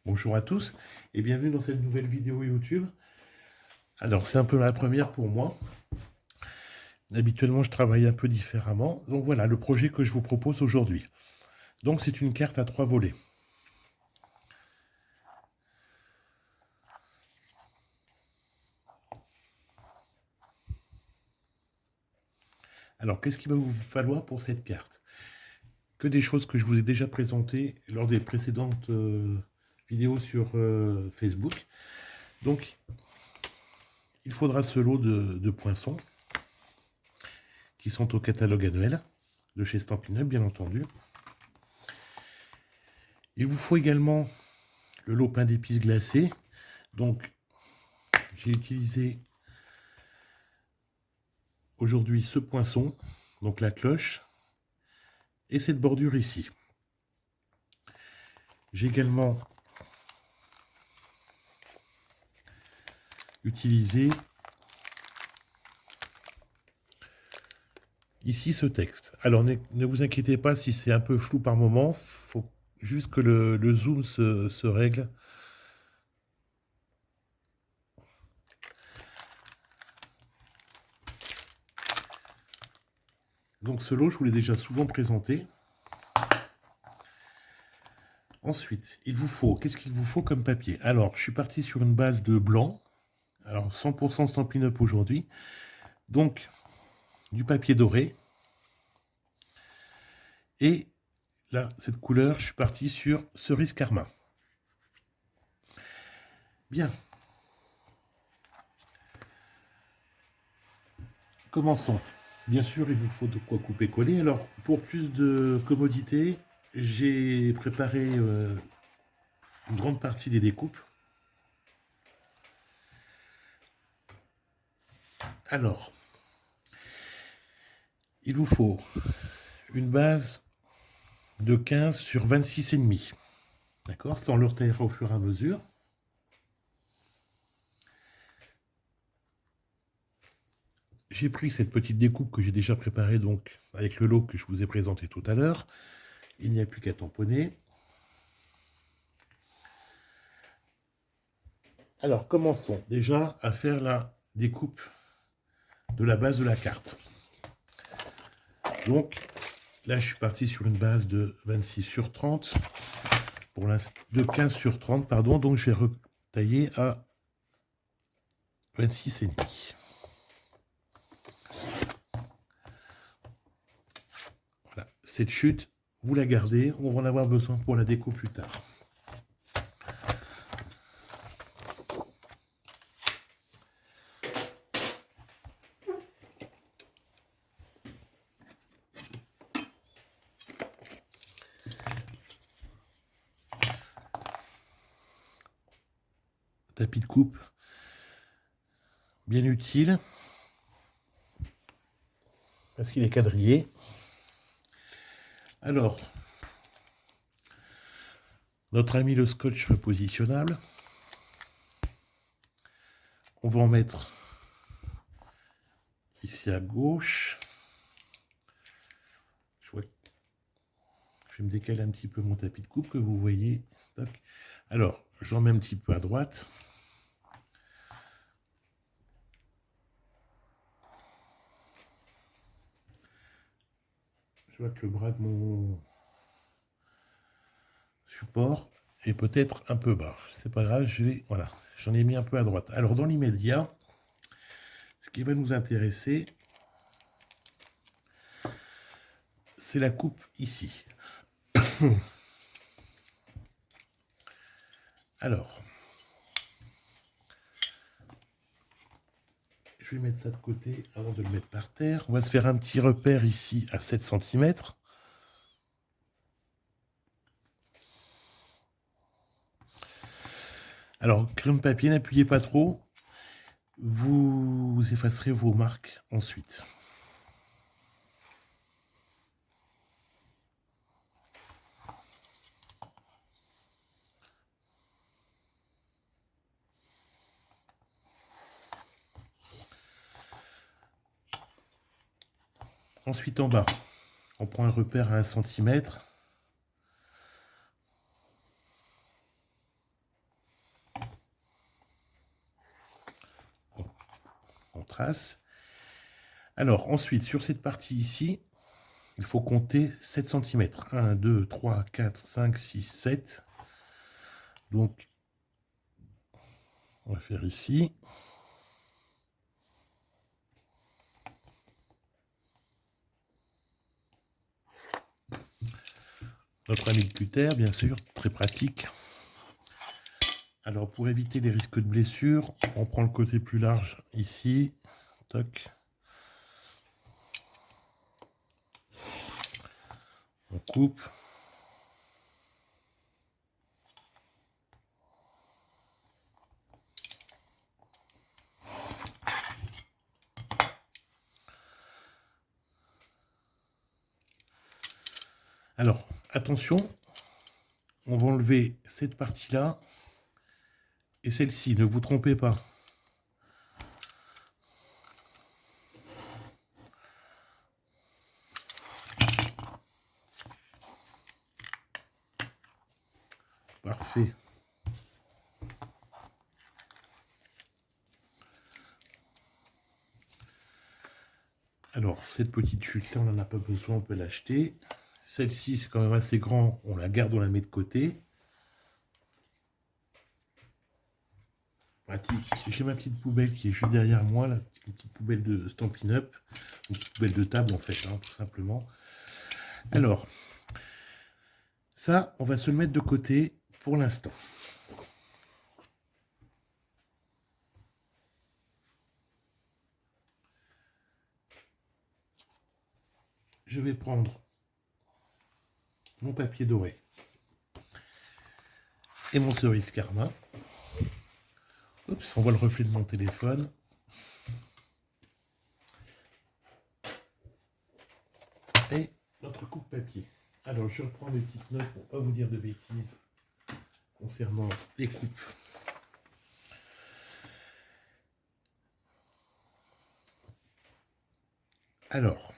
Bonjour à tous et bienvenue dans cette nouvelle vidéo YouTube. Alors c'est un peu la première pour moi. Habituellement je travaille un peu différemment. Donc voilà le projet que je vous propose aujourd'hui. Donc c'est une carte à 3 volets. Alors qu'est-ce qu'il va vous falloir pour cette carte? Que des choses que je vous ai déjà présentées lors des précédentes vidéos sur Facebook. Donc il faudra ce lot de poinçons qui sont au catalogue annuel de chez Stampin' Up, bien entendu. Il vous faut également le lot pain d'épices glacé. Donc j'ai utilisé aujourd'hui ce poinçon, donc la cloche, et cette bordure ici. J'ai également utilisé ici ce texte. Alors ne vous inquiétez pas si c'est un peu flou par moment, il faut juste que le zoom se règle. Donc ce lot, je vous l'ai déjà souvent présenté. Ensuite, il vous faut, qu'est-ce qu'il vous faut comme papier? Alors, je suis parti sur une base de blanc. Alors, 100% Stampin' Up aujourd'hui. Donc, du papier doré. Et là, cette couleur, je suis parti sur cerise carmin. Bien. Commençons. Bien sûr, il vous faut de quoi couper-coller. Alors, pour plus de commodité, j'ai préparé une grande partie des découpes. Alors, il vous faut une base de 15 sur 26,5. D'accord? Ça, on le retaillera au fur et à mesure. J'ai pris cette petite découpe que j'ai déjà préparée, donc avec le lot que je vous ai présenté tout à l'heure. Il n'y a plus qu'à tamponner. Alors, commençons déjà à faire la découpe de la base de la carte. Donc, là, je suis parti sur une base de 26 sur 30, de 15 sur 30, pardon, donc je vais retailler à 26,5. Voilà, cette chute, vous la gardez, on va en avoir besoin pour la déco plus tard. Tapis de coupe, bien utile, parce qu'il est quadrillé. Alors, notre ami le scotch repositionnable, on va en mettre ici à gauche. Je vais me décaler un petit peu mon tapis de coupe que vous voyez. Alors, j'en mets un petit peu à droite. Je vois que le bras de mon support est peut-être un peu bas. C'est pas grave, voilà, j'en ai mis un peu à droite. Alors, dans l'immédiat, ce qui va nous intéresser, c'est la coupe ici. Alors, je vais mettre ça de côté avant de le mettre par terre. On va se faire un petit repère ici à 7 cm. Alors, crayon papier, n'appuyez pas trop. Vous effacerez vos marques ensuite. Ensuite, en bas, on prend un repère à 1 cm. trace. Alors, ensuite, sur cette partie ici, il faut compter 7 cm. 1, 2, 3, 4, 5, 6, 7. Donc, on va faire ici. Notre ami le cutter, bien sûr, très pratique. Alors, pour éviter les risques de blessure, on prend le côté plus large ici. Toc. On coupe. Alors, attention, on va enlever cette partie-là et celle-ci, ne vous trompez pas. Parfait. Alors, cette petite chute-là, on n'en a pas besoin, on peut l'acheter. Celle-ci, c'est quand même assez grand, on la garde, on la met de côté. Pratique. J'ai ma petite poubelle qui est juste derrière moi, là, une petite poubelle de Stampin' Up, une petite poubelle de table en fait, hein, tout simplement. Alors, ça, on va se le mettre de côté pour l'instant. Je vais prendre mon papier doré et mon cerise karma. Oups, on voit le reflet de mon téléphone. Et notre coupe-papier. Alors, je reprends mes petites notes pour ne pas vous dire de bêtises concernant les coupes. Alors,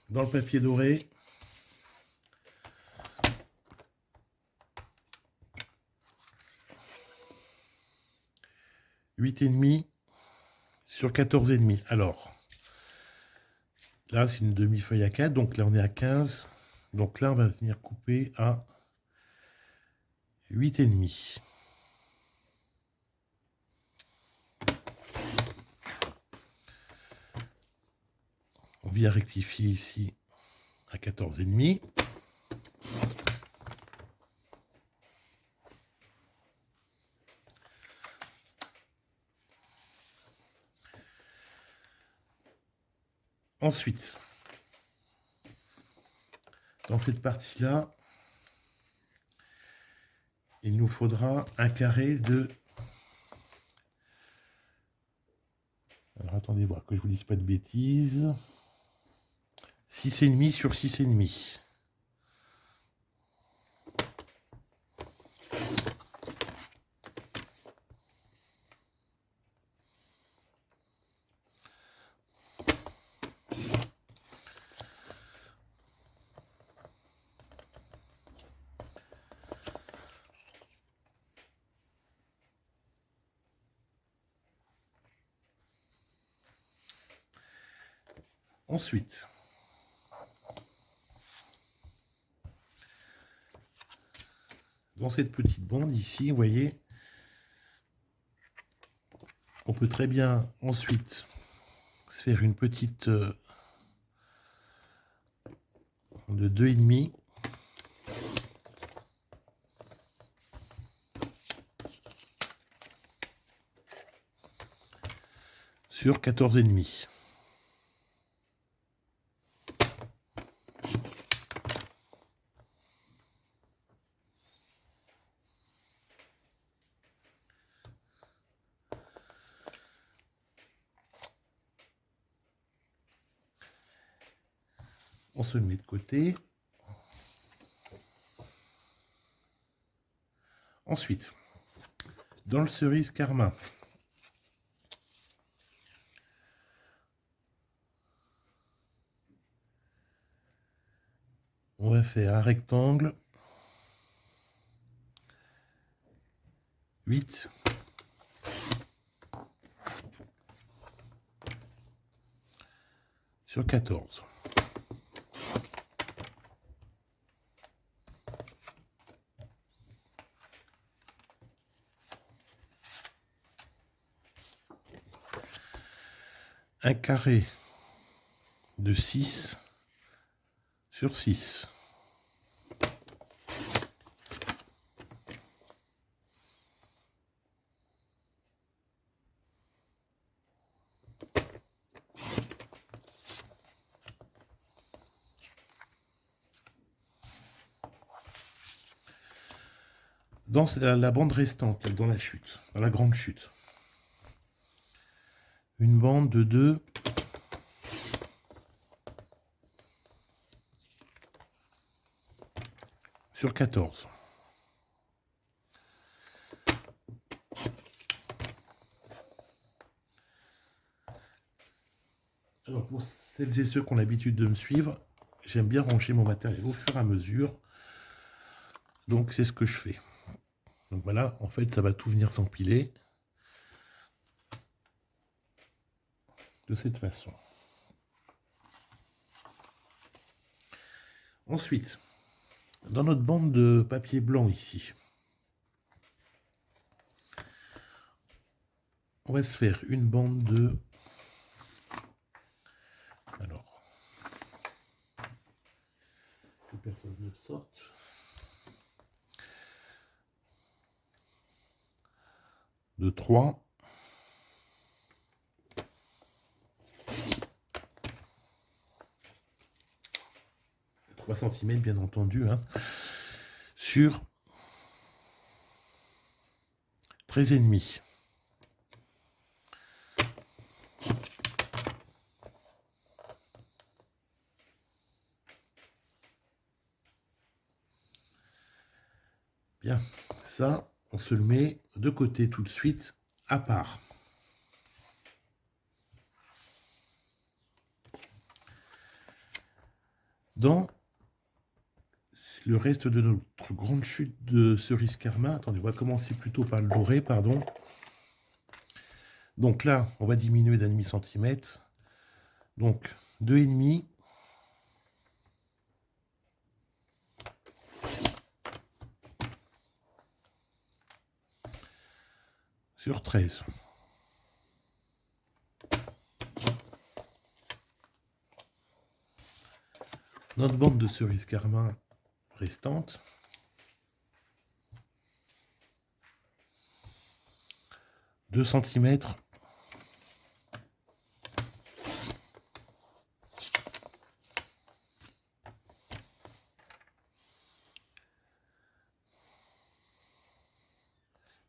dans le papier doré, « 8,5 sur 14,5. Alors, là, c'est une demi-feuille à 4, donc là, on est à 15. Donc là, on va venir couper à 8,5. On vient rectifier ici à 14,5. Ensuite, dans cette partie-là, il nous faudra un carré de... Alors attendez voir que je vous dise pas de bêtises. 6,5 sur 6,5. Ensuite, dans cette petite bande ici, vous voyez, on peut très bien ensuite se faire une petite de 2,5 sur 14,5. On se le met de côté. Ensuite, dans le cerise karma, on va faire un rectangle 8 sur 14. Un carré de 6 sur 6. Dans la bande restante, dans la chute, dans la grande chute. Une bande de 2 sur 14. Alors pour celles et ceux qui ont l'habitude de me suivre, j'aime bien ranger mon matériel au fur et à mesure. Donc c'est ce que je fais. Donc voilà, en fait ça va tout venir s'empiler de cette façon. Ensuite, dans notre bande de papier blanc ici, on va se faire une bande de... Alors, que personne ne sorte. De 3. Cm bien entendu, hein, sur 13,5. Bien, ça, on se le met de côté tout de suite, à part. Dans le reste de notre grande chute de cerise karma, attendez, on va commencer plutôt par le doré, pardon. Donc là, on va diminuer d'1,5 centimètre. Donc 2,5. Sur 13. Notre bande de cerise karma restante. Deux centimètres.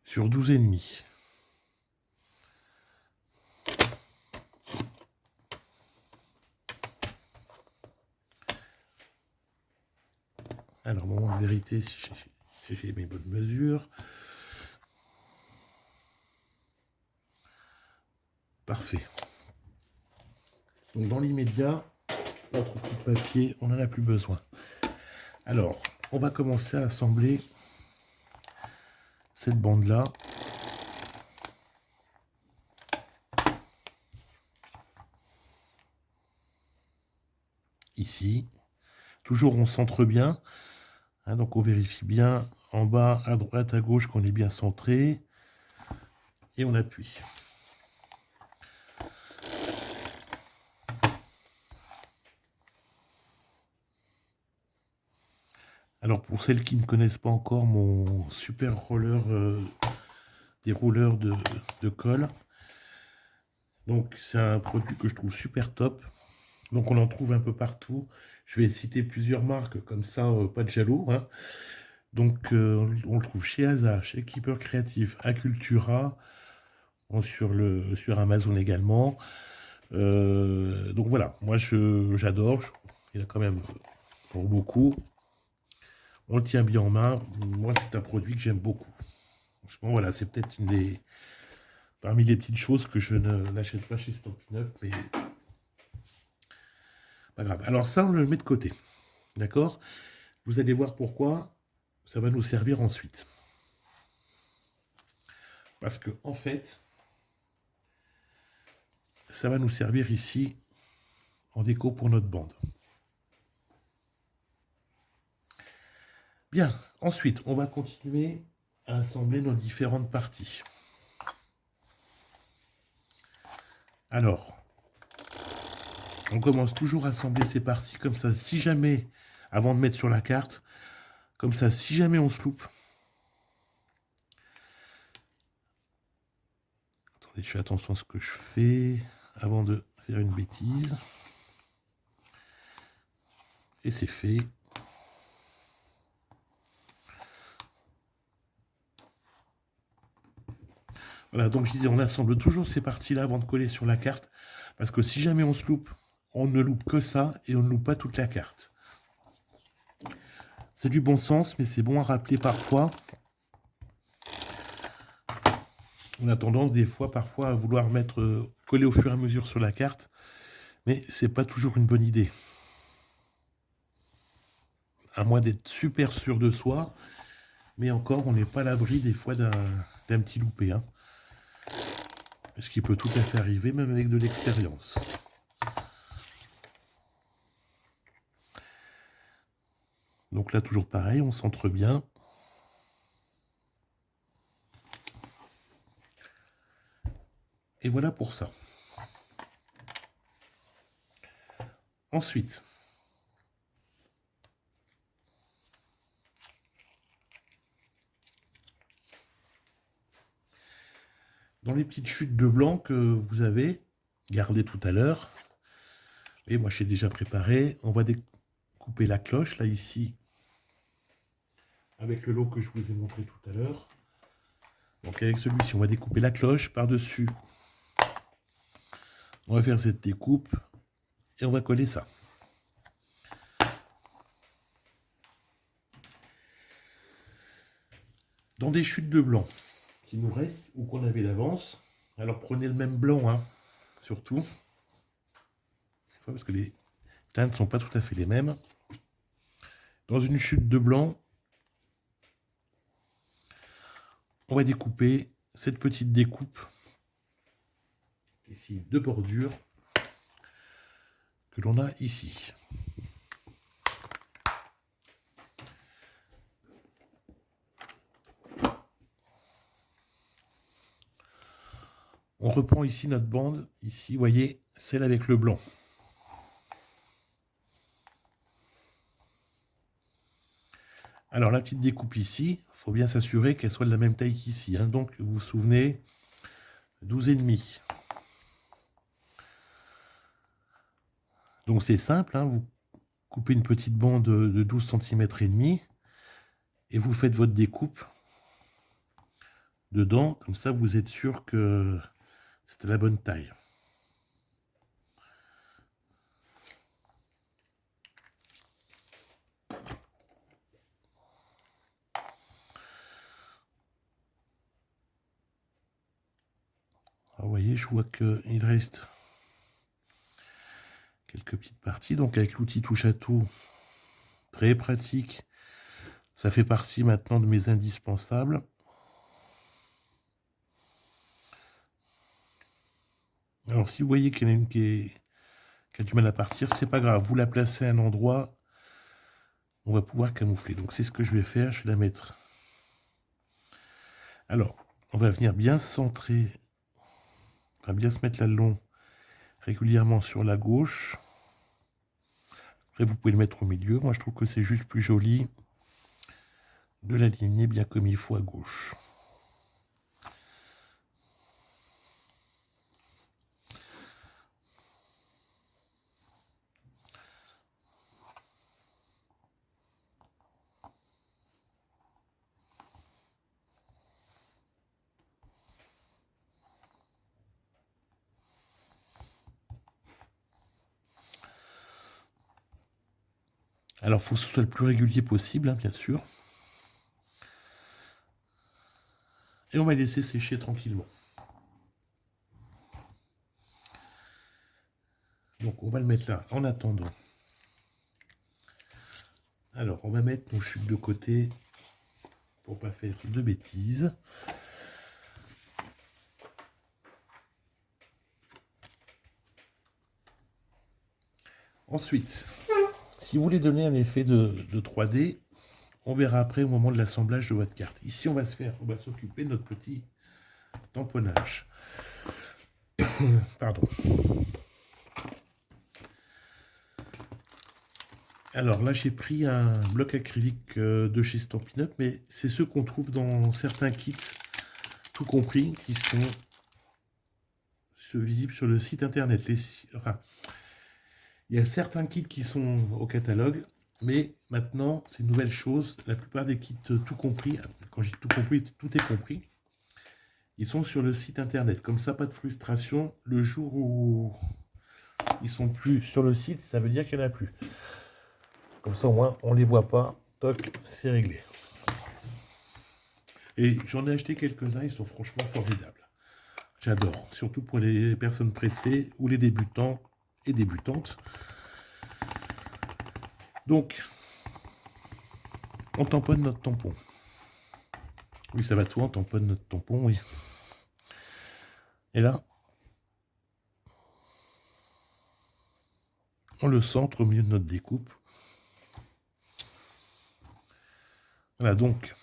Sur 12,5. Alors, moment de vérité, si j'ai mes bonnes mesures. Parfait. Donc, dans l'immédiat, notre petit papier, on n'en a plus besoin. Alors, on va commencer à assembler cette bande-là. Ici. Toujours, on centre bien. Hein, donc, on vérifie bien en bas, à droite, à gauche, qu'on est bien centré. Et on appuie. Alors, pour celles qui ne connaissent pas encore mon super roller, des rouleurs de colle, donc c'est un produit que je trouve super top. Donc, on en trouve un peu partout. Je vais citer plusieurs marques, comme ça, pas de jaloux. Hein. Donc, on le trouve chez Asa, chez Keeper Créatif, Acultura, sur Amazon également. Donc voilà, moi j'adore. Il y en a quand même pour beaucoup. On le tient bien en main. Moi, c'est un produit que j'aime beaucoup. Franchement, voilà, c'est peut-être parmi les petites choses que je n'achète pas chez Stampin' Up, mais pas grave. Alors ça, on le met de côté. D'accord? Vous allez voir pourquoi ça va nous servir ensuite. Parce que, en fait, ça va nous servir ici en déco pour notre bande. Bien, ensuite, on va continuer à assembler nos différentes parties. Alors, on commence toujours à assembler ces parties comme ça, si jamais, avant de mettre sur la carte, comme ça, si jamais on se loupe. Attendez, je fais attention à ce que je fais avant de faire une bêtise. Et c'est fait. Voilà, donc je disais, on assemble toujours ces parties-là avant de coller sur la carte, parce que si jamais on se loupe, on ne loupe que ça, et on ne loupe pas toute la carte. C'est du bon sens, mais c'est bon à rappeler parfois. On a tendance des fois, parfois, à vouloir coller au fur et à mesure sur la carte, mais c'est pas toujours une bonne idée. À moins d'être super sûr de soi, mais encore, on n'est pas à l'abri des fois d'un petit loupé. Hein. Ce qui peut tout à fait arriver, même avec de l'expérience. Donc là, toujours pareil, on centre bien. Et voilà pour ça. Ensuite, dans les petites chutes de blanc que vous avez gardées tout à l'heure, et moi j'ai déjà préparé, on va découper la cloche, là ici, avec le lot que je vous ai montré tout à l'heure. Donc avec celui-ci, on va découper la cloche par-dessus. On va faire cette découpe et on va coller ça. Dans des chutes de blanc qui nous restent ou qu'on avait d'avance, alors prenez le même blanc, hein, surtout, parce que les teintes ne sont pas tout à fait les mêmes. Dans une chute de blanc, on va découper cette petite découpe ici de bordure que l'on a ici. On reprend ici notre bande, ici, vous voyez, celle avec le blanc. Alors la petite découpe ici, il faut bien s'assurer qu'elle soit de la même taille qu'ici. Hein. Donc vous vous souvenez, 12,5. Donc c'est simple, hein, vous coupez une petite bande de 12 cm et demi et vous faites votre découpe dedans, comme ça vous êtes sûr que c'était la bonne taille. Alors, vous voyez, je vois qu'il reste quelques petites parties, donc avec l'outil touche à tout, très pratique. Ça fait partie maintenant de mes indispensables. Alors si vous voyez qu'il y en a une qui a du mal à partir, c'est pas grave. Vous la placez à un endroit, on va pouvoir camoufler. Donc c'est ce que je vais faire, je vais la mettre. Alors, on va venir bien centrer, on va bien se mettre la long régulièrement sur la gauche. Après, vous pouvez le mettre au milieu. Moi, je trouve que c'est juste plus joli de l'aligner bien comme il faut à gauche. Alors, il faut que ce soit le plus régulier possible, hein, bien sûr. Et on va laisser sécher tranquillement. Donc, on va le mettre là en attendant. Alors, on va mettre nos chutes de côté pour ne pas faire de bêtises. Ensuite, si vous voulez donner un effet de 3D, on verra après au moment de l'assemblage de votre carte. Ici, on va s'occuper de notre petit tamponnage. Pardon. Alors là, j'ai pris un bloc acrylique de chez Stampin' Up, mais c'est ceux qu'on trouve dans certains kits, tout compris, qui sont visibles sur le site internet. Enfin, il y a certains kits qui sont au catalogue, mais maintenant, c'est une nouvelle chose. La plupart des kits tout compris, quand j'ai tout compris, tout est compris, ils sont sur le site internet. Comme ça, pas de frustration. Le jour où ils sont plus sur le site, ça veut dire qu'il n'y en a plus. Comme ça, au moins, on ne les voit pas. Toc, c'est réglé. Et j'en ai acheté quelques-uns, ils sont franchement formidables. J'adore, surtout pour les personnes pressées ou les débutants et débutantes. Donc, on tamponne notre tampon. Oui, ça va de soi, on tamponne notre tampon, oui. Et là, on le centre au milieu de notre découpe. Voilà, donc,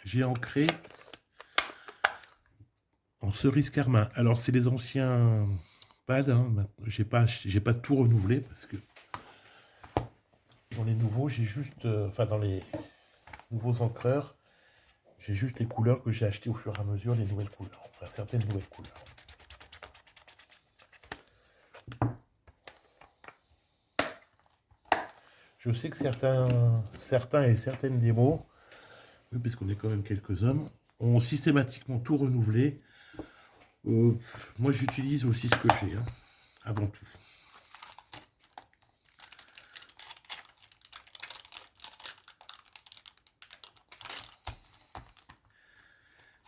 j'ai ancré en cerise carmin. Alors, c'est les anciens pads, hein. J'ai pas tout renouvelé parce que dans les nouveaux, j'ai juste, enfin dans les nouveaux encreurs, j'ai juste les couleurs que j'ai achetées au fur et à mesure, les nouvelles couleurs, enfin certaines nouvelles couleurs. Je sais que certains et certaines démos, oui, parce qu'on est quand même quelques hommes, ont systématiquement tout renouvelé. Moi, j'utilise aussi ce que j'ai, hein, avant tout.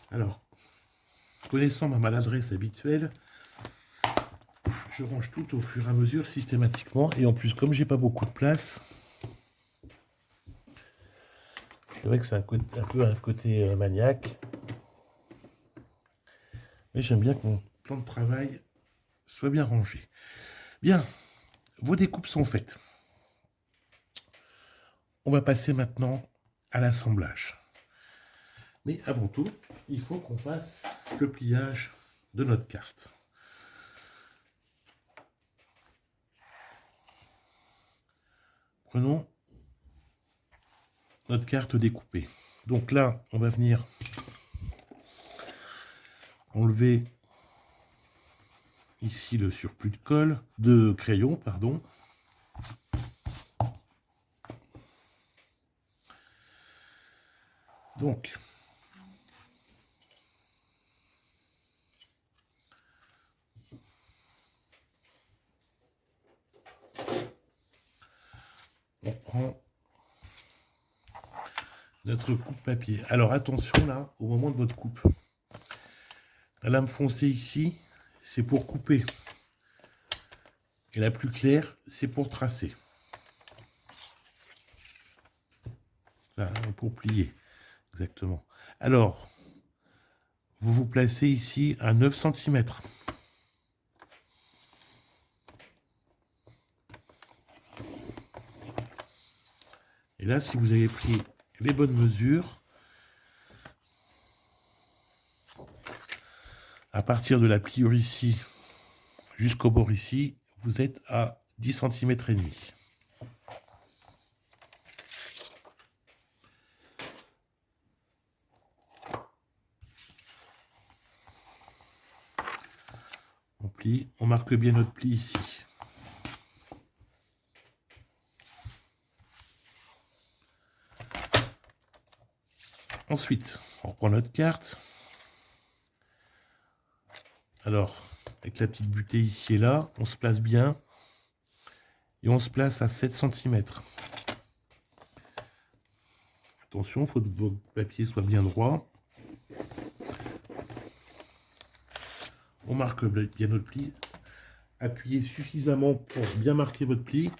Alors, connaissant ma maladresse habituelle, je range tout au fur et à mesure systématiquement. Et en plus, comme j'ai pas beaucoup de place, c'est vrai que c'est un peu un côté maniaque. Mais j'aime bien que mon plan de travail soit bien rangé. Bien, vos découpes sont faites. On va passer maintenant à l'assemblage. Mais avant tout, il faut qu'on fasse le pliage de notre carte. Prenons notre carte découpée. Donc là, on va venir enlever ici le surplus de colle, de crayon, pardon. Donc, on prend notre coupe papier. Alors attention là, au moment de votre coupe. La lame foncée ici, c'est pour couper. Et la plus claire, c'est pour tracer. Là, pour plier, exactement. Alors, vous vous placez ici à 9 cm. Et là, si vous avez pris les bonnes mesures, à partir de la pliure ici jusqu'au bord ici, vous êtes à 10 cm et demi. On plie, on marque bien notre pli ici. Ensuite, on reprend notre carte. Alors, avec la petite butée ici et là, on se place bien. Et on se place à 7 cm. Attention, il faut que vos papiers soient bien droits. On marque bien notre pli. Appuyez suffisamment pour bien marquer votre pli.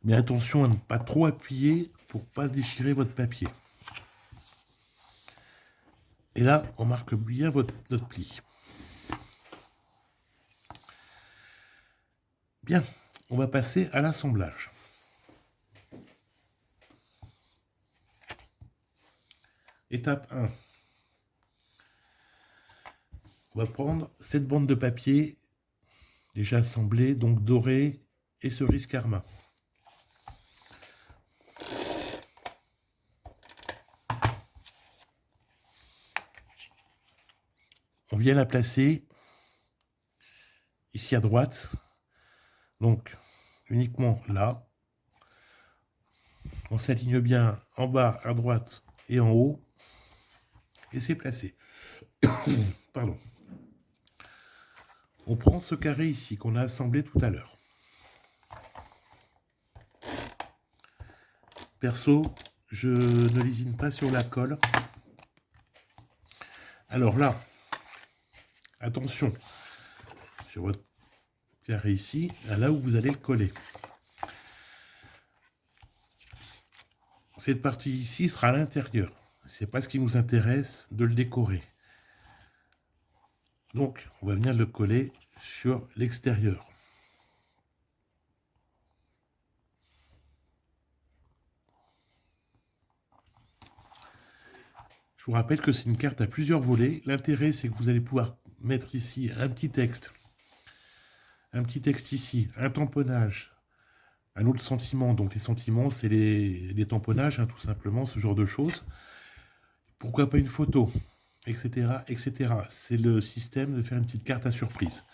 Mais attention à ne pas trop appuyer pour ne pas déchirer votre papier. Et là, on marque bien notre pli. Bien. on va passer à l'assemblage. Étape 1. On va prendre cette bande de papier déjà assemblée, donc dorée et cerise karma. On vient la placer ici à droite, donc uniquement là. On s'aligne bien en bas, à droite et en haut, et c'est placé. Pardon. On prend ce carré ici qu'on a assemblé tout à l'heure. Perso, je ne lésine pas sur la colle. Alors là, attention, sur votre carré ici, là où vous allez le coller. Cette partie ici sera à l'intérieur. C'est pas ce qui nous intéresse de le décorer. Donc, on va venir le coller sur l'extérieur. Je vous rappelle que c'est une carte à plusieurs volets. L'intérêt, c'est que vous allez pouvoir mettre ici un petit texte ici, un tamponnage, un autre sentiment. Donc les sentiments, c'est les tamponnages, hein, tout simplement, ce genre de choses. Pourquoi pas une photo, etc., etc. C'est le système de faire une petite carte à surprise.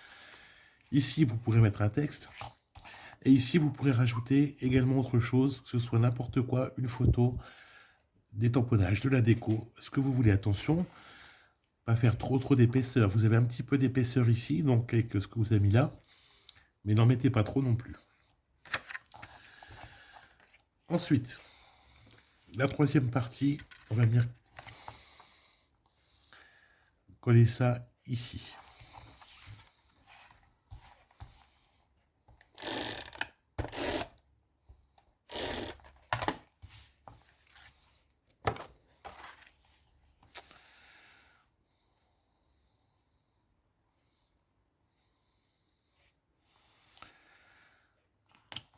Ici, vous pourrez mettre un texte. Et ici, vous pourrez rajouter également autre chose, que ce soit n'importe quoi, une photo, des tamponnages, de la déco, ce que vous voulez. Attention, pas faire trop d'épaisseur. Vous avez un petit peu d'épaisseur ici, donc avec ce que vous avez mis là, mais n'en mettez pas trop non plus. Ensuite, la troisième partie, on va venir coller ça ici.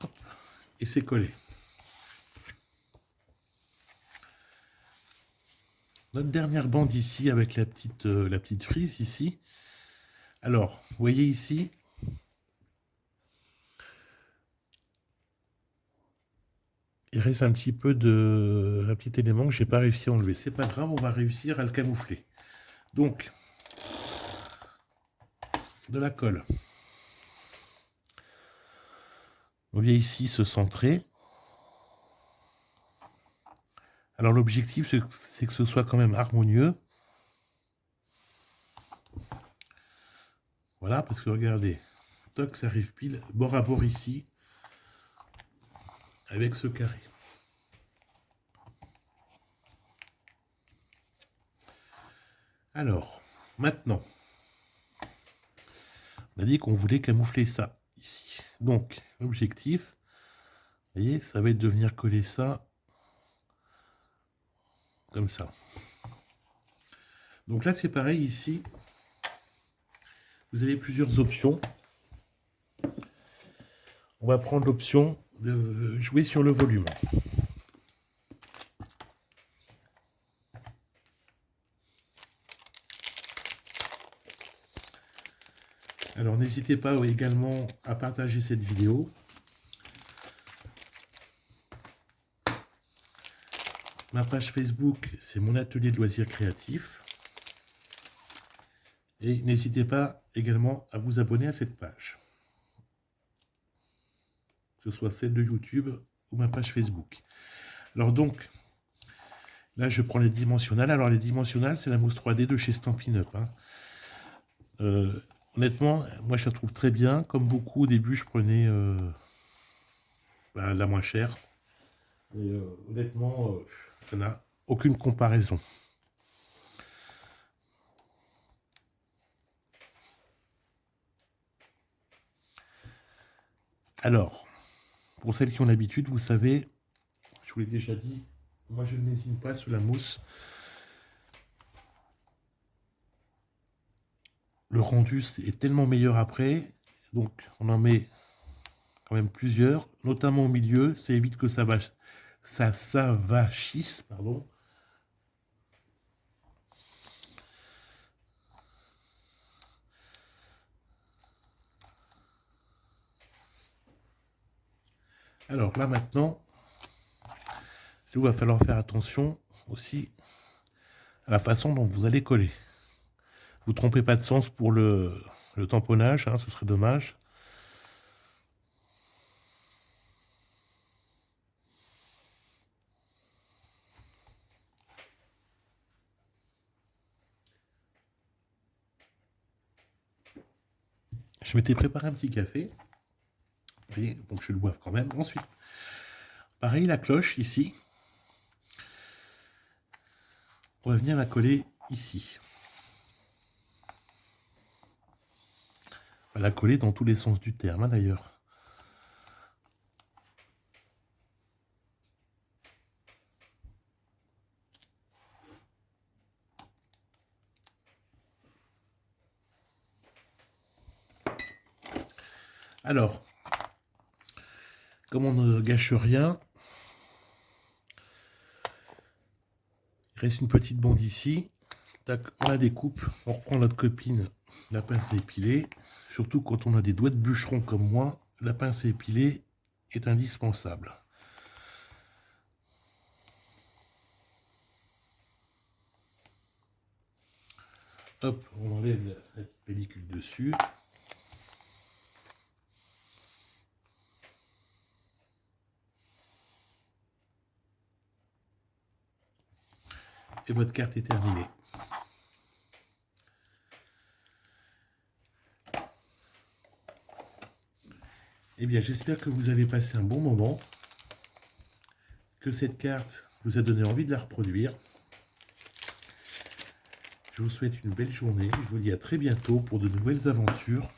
Hop, et c'est collé. Notre dernière bande ici avec la petite frise ici. Alors, vous voyez ici, il reste un petit élément que j'ai pas réussi à enlever. C'est pas grave, on va réussir à le camoufler. Donc, de la colle. On vient ici se centrer. Alors l'objectif, c'est que ce soit quand même harmonieux. Voilà, parce que regardez, toc, ça arrive pile bord à bord ici, avec ce carré. Alors, maintenant, on a dit qu'on voulait camoufler ça ici. Donc, l'objectif, vous voyez, ça va être de venir coller ça comme ça. Donc là, c'est pareil ici. Vous avez plusieurs options. On va prendre l'option de jouer sur le volume. Alors n'hésitez pas également à partager cette vidéo. Ma page Facebook, c'est mon atelier de loisirs créatifs. Et n'hésitez pas également à vous abonner à cette page. Que ce soit celle de YouTube ou ma page Facebook. Alors donc, là je prends les dimensionnales. Alors les dimensionnales, c'est la mousse 3D de chez Stampin' Up, hein. Honnêtement, moi je la trouve très bien. Comme beaucoup, au début, je prenais la moins chère. Et honnêtement, ça n'a aucune comparaison. Alors, pour celles qui ont l'habitude, vous savez, je vous l'ai déjà dit, moi je ne lésine pas sur la mousse. Le rendu est tellement meilleur après. Donc on en met quand même plusieurs, notamment au milieu. Ça évite que ça s'avachisse, pardon. Alors là maintenant, il va falloir faire attention aussi à la façon dont vous allez coller. Vous ne trompez pas de sens pour le tamponnage, hein, ce serait dommage. Je m'étais préparé un petit café. Vous voyez, donc je le boive quand même. Ensuite, pareil, la cloche ici. On va venir la coller ici. On va la coller dans tous les sens du terme, hein, d'ailleurs. Alors, comme on ne gâche rien, il reste une petite bande ici. Tac, on la découpe, on reprend notre copine, la pince à épiler. Surtout quand on a des doigts de bûcheron comme moi, la pince à épiler est indispensable. Hop, on enlève la petite pellicule dessus. Et votre carte est terminée. Eh bien, j'espère que vous avez passé un bon moment, que cette carte vous a donné envie de la reproduire. Je vous souhaite une belle journée. Je vous dis à très bientôt pour de nouvelles aventures.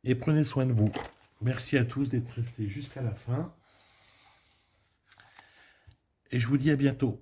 Et prenez soin de vous. Merci à tous d'être restés jusqu'à la fin. Et je vous dis à bientôt.